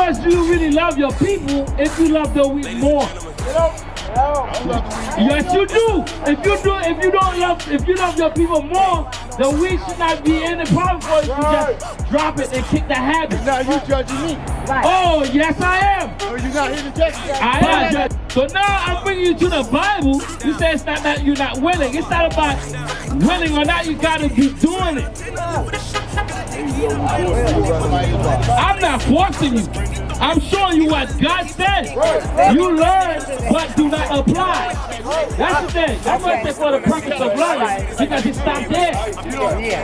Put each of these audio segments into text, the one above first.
much do you really love your people if you love the weak more? Yes, you do. If you love your people more, the weak should not be any problem for you to just drop it and kick the habit. Now you judging me. Oh, yes, I am. Oh, you're not here to judge me. I am judging. So now I'm bringing you to the Bible. You say it's not that you're not willing. It's not about willing or not. You got to be doing it. I'm not forcing you. I'm showing you what God said. You learn, but do not apply. That's the thing. That's what I say for the purpose of learning, because it stopped there.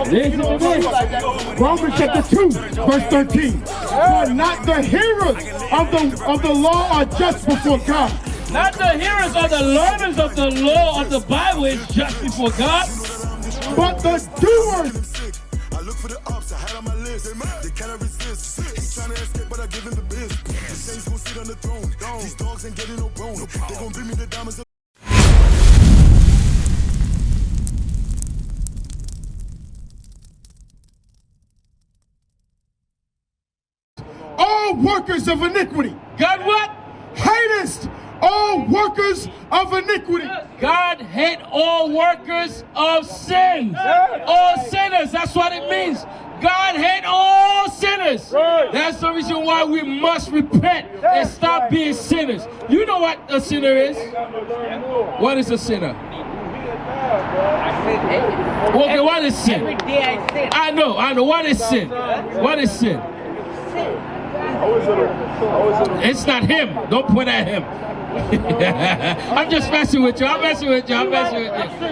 Listen to this. Romans chapter 2, verse 13. For not the hearers of the law are just before God. Not the hearers or the learners of the law of the Bible is just before God, but the doers. I look for the ups, I had on my list. They cannot resist. He's trying to escape, but I give him the biz. The saints gon' sit on the throne. These dogs ain't getting no bone. They gon' bring me the diamonds. All workers of iniquity. God what? Hatest all workers of iniquity. God hate all workers of sin. All sinners, that's what it means. God hate all sinners. That's the reason why we must repent and stop being sinners. You know what a sinner is? What is a sinner? Okay, what is sin? Every day I sin. I know. What is sin? What is sin? It's not him. Don't point at him. I'm just messing with you. I'm messing with you.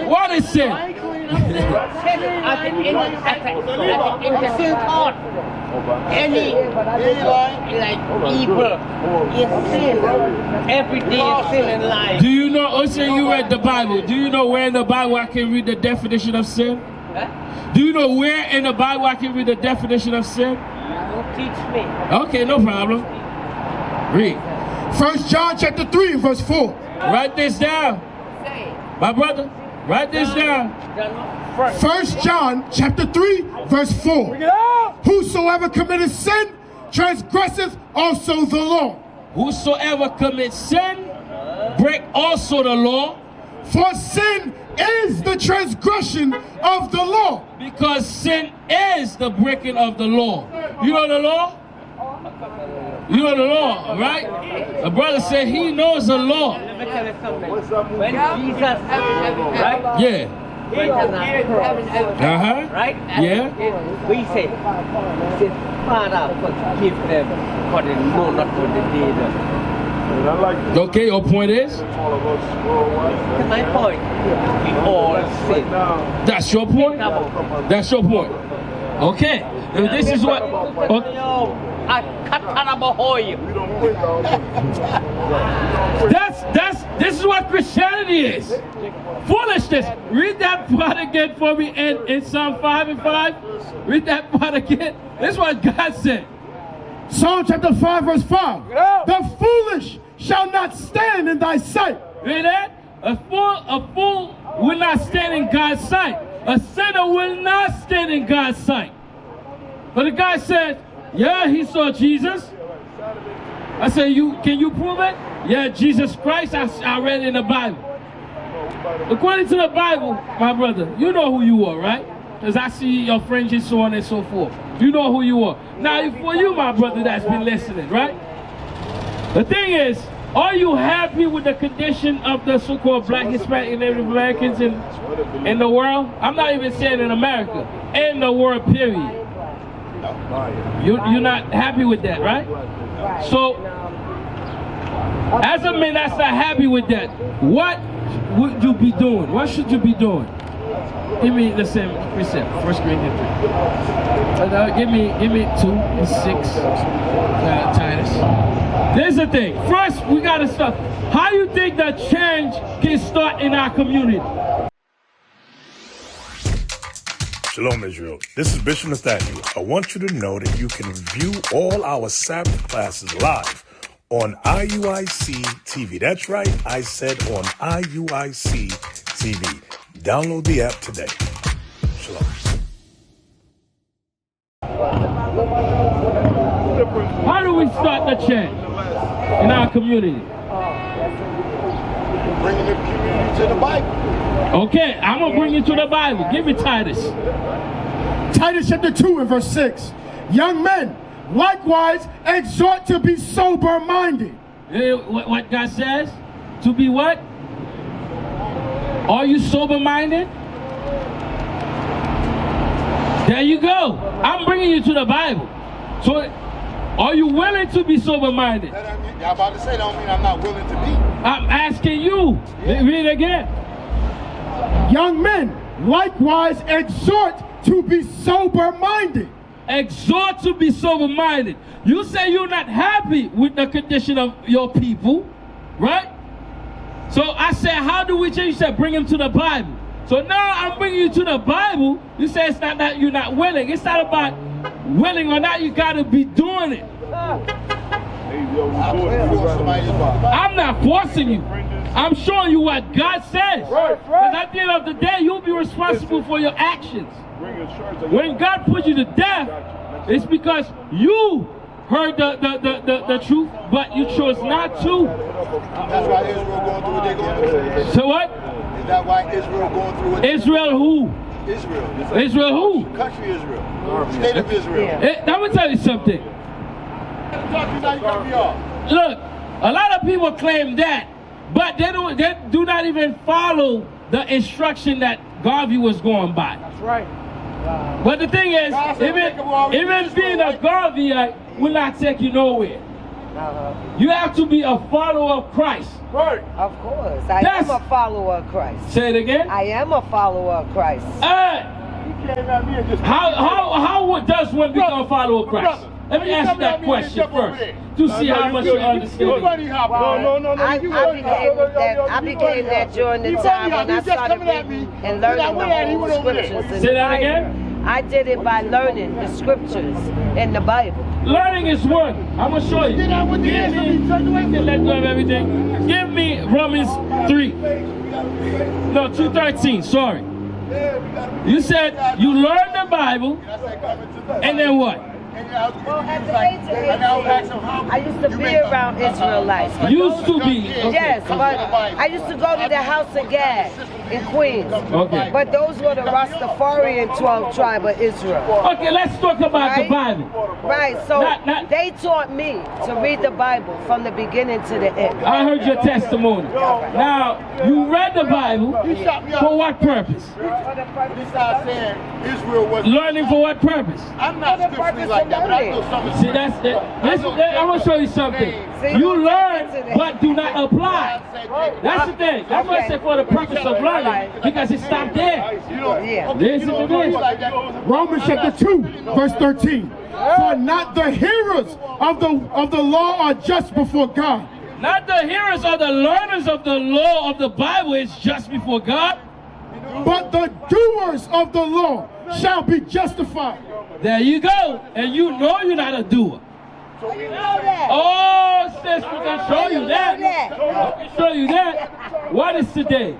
What is sin? Sin as in thought. Any like evil is sin. Every day is sin in life. Do you know, also you read the Bible, do you know where in the Bible I can read the definition of sin? Do you know where in the Bible I can read the definition of sin? Don't teach me. Okay, no problem. Read. 1 John chapter 3, verse 4. Write this down. My brother, write this down. 1 John chapter 3, verse 4. Whosoever committeth sin transgresseth also the law. Whosoever commits sin, break also the law. For sin is the transgression of the law. Because sin is the breaking of the law. You know the law? You know the law, right? The brother said he knows the law. Let me tell you something. When Jesus, right? Yeah. Right? Yeah. We say, Father, forgive them, for they know not what they did. Okay, your point is? My point, we all sin. That's your point? That's your point. Okay. If this is what... Okay. This is what Christianity is. Foolishness. Read that part again for me in Psalm 5 and 5. Read that part again. This is what God said. Psalm chapter 5, verse 5. The foolish shall not stand in thy sight. Read that? A fool will not stand in God's sight. A sinner will not stand in God's sight. But the guy said, yeah, he saw Jesus. I said, can you prove it? Yeah, Jesus Christ, I read in the Bible. According to the Bible, my brother, you know who you are, right? Because I see your friends and so on and so forth. You know who you are. Now, for you, my brother, that's been listening, right? The thing is, are you happy with the condition of the so-called black, Hispanic, and Native Americans in the world? I'm not even saying in America. In the world, period. You're not happy with that, right? So, as a man that's not happy with that, what would you be doing? What should you be doing? Give me the same precept, 1 Corinthians 3. Give me 2 and 6, Titus. There's the thing. First, we got to start. How do you think that change can start in our community? Shalom, Israel. This is Bishop Nathaniel. I want you to know that you can view all our Sabbath classes live on IUIC TV. That's right, I said on IUIC TV. Download the app today. Shalom. How do we start the change in our community? Bringing the community to the Bible. Okay, I'm going to bring you to the Bible. Give me Titus. Titus chapter 2 and verse 6. Young men, likewise, exhort to be sober-minded. What God says? To be what? Are you sober-minded? There you go. I'm bringing you to the Bible. So, are you willing to be sober-minded? I'm about to say, don't mean I'm not willing to be. I'm asking you. Yeah. Read it again. Young men, likewise, exhort to be sober-minded. Exhort to be sober-minded. You say you're not happy with the condition of your people, right? So I said, how do we change? You said, bring him to the Bible. So now I'm bringing you to the Bible. You say it's not that you're not willing. It's not about willing or not. You got to be doing it. I'm not forcing you. I'm showing you what God says. Because at the end of the day, you'll be responsible for your actions. When God put you to death, it's because you heard the truth, but you chose not to. That's why Israel going through what they're going through. So what? Is that why Israel going through what Israel who? Israel. Israel who? Country Israel. State of Israel. I'm going to tell you something. Look, a lot of people claim that, but they do not even follow the instruction that Garvey was going by. That's right. But the thing is, even being a Garveyite will not take you nowhere. You have to be a follower of Christ. Right. Of course. I am a follower of Christ. Say it again. I am a follower of Christ. How does one become a follower of Christ? Let me ask you that question first to see how much you understand. I became that during the time when I started reading and learning the whole scriptures. Say that again? I did it by learning the scriptures in the Bible. Learning is one. I'm going to show you. Give me, let go of everything. Give me Romans 3. No, 2:13, sorry. You said you learned the Bible, and then what? Well, at the age of 18, I used to be around Israelites. Used to be? Okay. Yes, but I used to go to the house of Gad in Queens. Okay. But those were the Rastafarian 12 tribe of Israel. Okay, let's talk about the Bible. Right, so they taught me to read the Bible from the beginning to the end. I heard your testimony. Now, you read the Bible for what purpose? Learning for what purpose? I'm not scripturally like that, but I know something. See, that's it. I'm going to show you something. You learn, but do not apply. That's the thing. That's what I said for the purpose of learning, because it stopped there. Listen to this. Romans chapter 2, verse 13. For not the hearers of the law are just before God. Not the hearers or the learners of the law of the Bible is just before God. But the doers of the law shall be justified. There you go. And you know you're not a doer. So you know that. Oh, sis, we can show you that. I can show you that. What is today?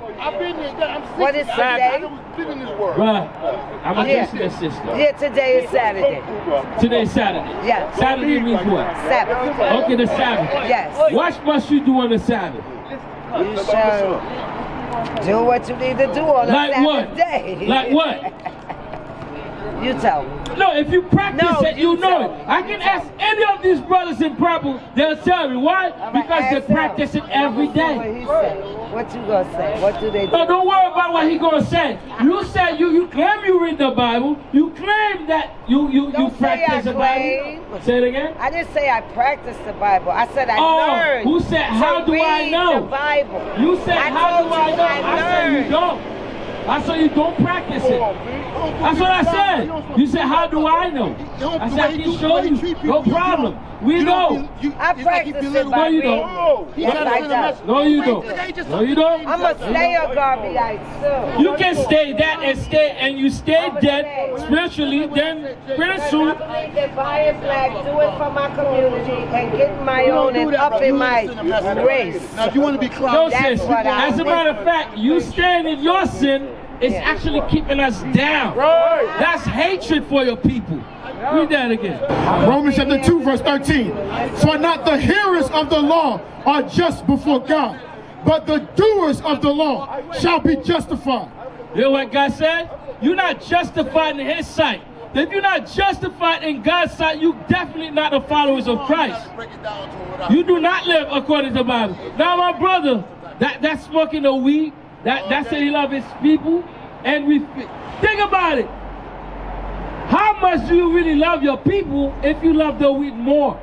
What is today? Right. I'm a Christian sister. Yeah, today is Saturday. Today's Saturday. Yes. Saturday means what? Sabbath. Okay, the Sabbath. Yes. What must you do on the Sabbath? You shall do what you need to do on the Sabbath day. Like what? You tell me. No, if you practice it, you know it. I can ask any of these brothers in purple, they'll tell me. Why? Because they practice it every day. What you gonna say? What do they do? No, don't worry about what he gonna say. You said you claim you read the Bible. You claim that you practice the Bible. Say it again. I didn't say I practice the Bible. I said I learned. Who said how do I know? The Bible. You said how do I know? I said you don't. I said you don't practice it. That's what I said. You said, how do I know? I said, I can show you. No problem. We know. I practice it by you don't. Yes, I do. No, you don't. No, you don't. I'm a slayer Garveyite, too. You can stay that and you stay dead spiritually, then pretty soon. I believe that by and black, do it for my community and get my own and up in my race. Now, if you want to be clown, no, sis. As a matter of fact, you stand in your sin. It's actually keeping us down. That's hatred for your people. Read that again. Romans chapter 2, verse 13. For not the hearers of the law are just before God, but the doers of the law shall be justified. You know what God said? You're not justified in His sight. If you're not justified in God's sight, you definitely not the followers of Christ. You do not live according to the Bible. Now, my brother, that's smoking the weed. That said he love his people. And we think about it. How much do you really love your people if you love the weed more?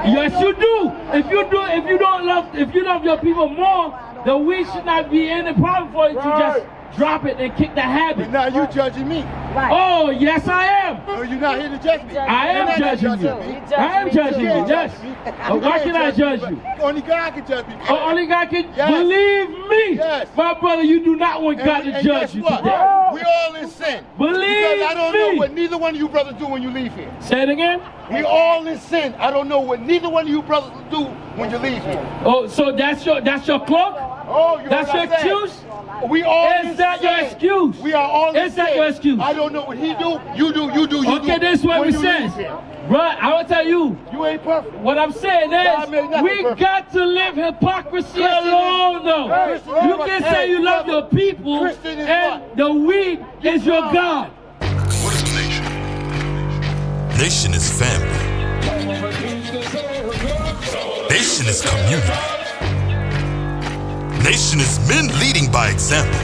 Yes, you do. If you love your people more, the weed should not be any problem for you to just drop it and kick the habit. Now you judging me. Oh, yes, I am. Oh, you're not here to judge me. I am judging you. I am judging you, yes. Why can I judge you? Only God can judge me. Only God can? Believe me. Yes. My brother, you do not want God to judge you today. We all in sin. Believe because I don't know me. what neither one of you brothers do when you leave here. Say it again. We all in sin. I don't know what neither one of you brothers do when you leave here. Oh, so that's your cloak? Oh, you that's your excuse? We all Is that your excuse? We are all Is that your excuse? I don't know what he do. You do. You do. Okay, this is what we say. Bro, I will tell you. You ain't perfect. What I'm saying is, we got to leave hypocrisy alone, though. You can say you love your people, and the weed is your God. What is a nation? Nation is family. Nation is community. Nation is men leading by example.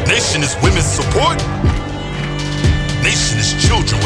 Nation is women's support. Nation is children